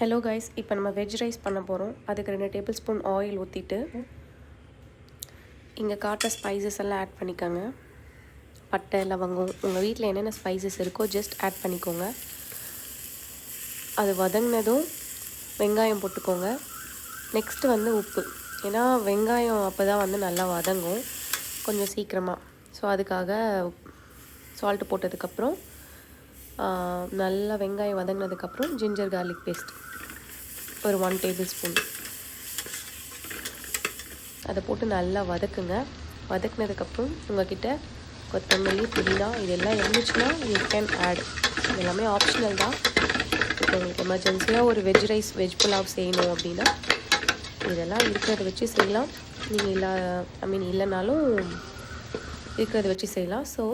Hello guys, இப்போ நம்ம veg rice பண்ண போகிறோம். அதுக்கு 2 டேபிள் ஸ்பூன் ஆயில் ஊற்றிட்டு இங்கே காட்டுற ஸ்பைசஸ் எல்லாம் ஆட் பண்ணிக்கோங்க. பட்டை, லவங்கம், உங்கள் வீட்டில் என்னென்ன ஸ்பைசஸ் இருக்கோ ஜஸ்ட் ஆட் பண்ணிக்கோங்க. அது வதங்கினதும் வெங்காயம் போட்டுக்கோங்க. நெக்ஸ்ட்டு வந்து உப்பு, ஏன்னா வெங்காயம் அப்போ தான் வந்து நல்லா வதங்கும் கொஞ்சம் சீக்கிரமாக. ஸோ அதுக்காக சால்ட்டு போட்டதுக்கப்புறம் நல்லா வெங்காயம் வதங்கினதுக்கப்புறம் ஜிஞ்சர் கார்லிக் பேஸ்ட் ஒரு 1 டேபிள் ஸ்பூன் அதை போட்டு நல்லா வதக்குங்க. வதக்குனதுக்கப்புறம் உங்கள்கிட்ட கொத்தமல்லி, புதினா இதெல்லாம் இருந்துச்சுன்னா யூ கேன் ஆட். எல்லாமே ஆப்ஷனல் தான். இப்போ உங்களுக்கு எமர்ஜென்சியாக ஒரு வெஜ் ரைஸ், வெஜ் புலாவ் செய்யணும் அப்படின்னா இதெல்லாம் இருக்கிறத வச்சு செய்யலாம். நீங்கள் இல்லைனாலும் இருக்கிறத வச்சு செய்யலாம். ஸோ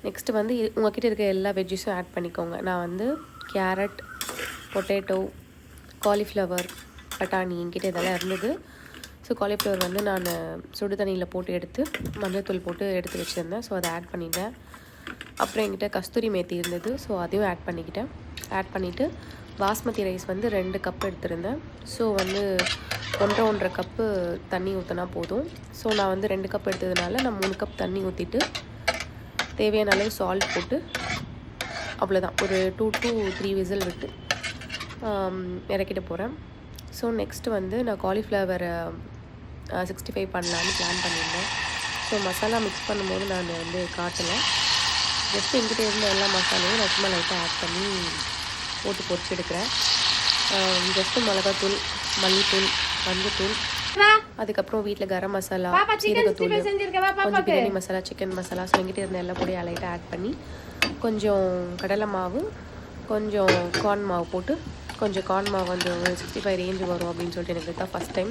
நெக்ஸ்ட்டு வந்து உங்கள்கிட்ட இருக்க எல்லா வெஜ்ஜஸும் ஆட் பண்ணிக்கோங்க. நான் வந்து கேரட், பொட்டேட்டோ, காலிஃப்ளவர், பட்டாணி என்கிட்ட இதெல்லாம் இருந்தது. ஸோ காலிஃப்ளவர் வந்து நான் சுடு தண்ணியில் போட்டு எடுத்து மஞ்சள்தூள் போட்டு எடுத்து வச்சுருந்தேன். ஸோ அதை ஆட் பண்ணிட்டேன். அப்புறம் என்கிட்ட கஸ்தூரி மேத்தி இருந்தது. ஸோ அதையும் ஆட் பண்ணிக்கிட்டேன். ஆட் பண்ணிவிட்டு பாஸ்மதி ரைஸ் வந்து 2 கப் எடுத்திருந்தேன். ஸோ வந்து 1.5 கப்பு தண்ணி ஊற்றினா போதும். ஸோ நான் வந்து 2 கப் எடுத்ததுனால நான் 3 கப் தண்ணி ஊற்றிட்டு தேவையான அளவு சால்ட் போட்டு அவ்வளோதான், ஒரு 2 to 3 விசில் விட்டு இறக்கிட்டு போகிறேன். ஸோ நெக்ஸ்ட்டு வந்து நான் காலிஃப்ளவரை 65 பண்ணலான்னு பிளான் பண்ணியிருந்தேன். ஸோ மசாலா மிக்ஸ் பண்ணும்போது நான் வந்து காட்டலை. ஜஸ்ட் என்கிட்ட இருந்த எல்லா மசாலையும் நான் சும்மா லைட்டாக ஆட் பண்ணி போட்டு பொரிச்சு எடுக்கிறேன். ஜஸ்ட்டு மிளகாத்தூள், மல்லித்தூள், மஞ்சத்தூள், அதுக்கப்புறம் வீட்டில் கரம் மசாலா, சீரகத்தூள், கொஞ்சம் பிரியாணி மசாலா, சிக்கன் மசாலா, ஸோ என்கிட்ட இருந்த எல்லா பொடியும் லைட்டாக ஆட் பண்ணி கொஞ்சம் கடலை மாவு, கொஞ்சம் கார்ன் மாவு போட்டு, கொஞ்சம் கார்ன் மாவு வந்து 65 ரேஞ்சு வரும் அப்படின்னு சொல்லிட்டு எனக்கு தான் first time.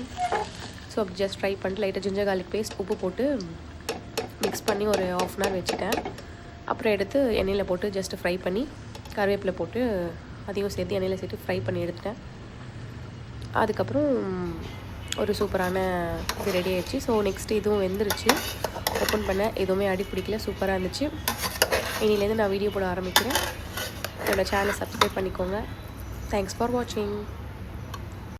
So just fry பண்ணிட்டு லைட்டாக ஜிஞ்சர் கார்லிக் பேஸ்ட், உப்பு போட்டு மிக்ஸ் பண்ணி ஒரு 1/2 அன் ஹவர் வச்சுட்டேன். அப்புறம் எடுத்து எண்ணெயில் போட்டு ஜஸ்ட்டு ஃப்ரை பண்ணி கருவேப்பிலை போட்டு அதையும் சேர்த்து எண்ணெயில் சேர்த்து ஃப்ரை பண்ணி எடுத்துட்டேன். அதுக்கப்புறம் ஒரு சூப்பரான இது ரெடி ஆகிடுச்சு. ஸோ நெக்ஸ்ட்டு இதுவும் வெந்துருச்சு. ஓப்பன் பண்ண எதுவுமே அடி பிடிக்கல, சூப்பராக இருந்துச்சு. இனிலேருந்து நான் வீடியோ போட ஆரம்பிக்கிறேன். என்னோடய சேனலை சப்ஸ்கிரைப் பண்ணிக்கோங்க. தேங்க்ஸ் ஃபார் வாட்சிங்.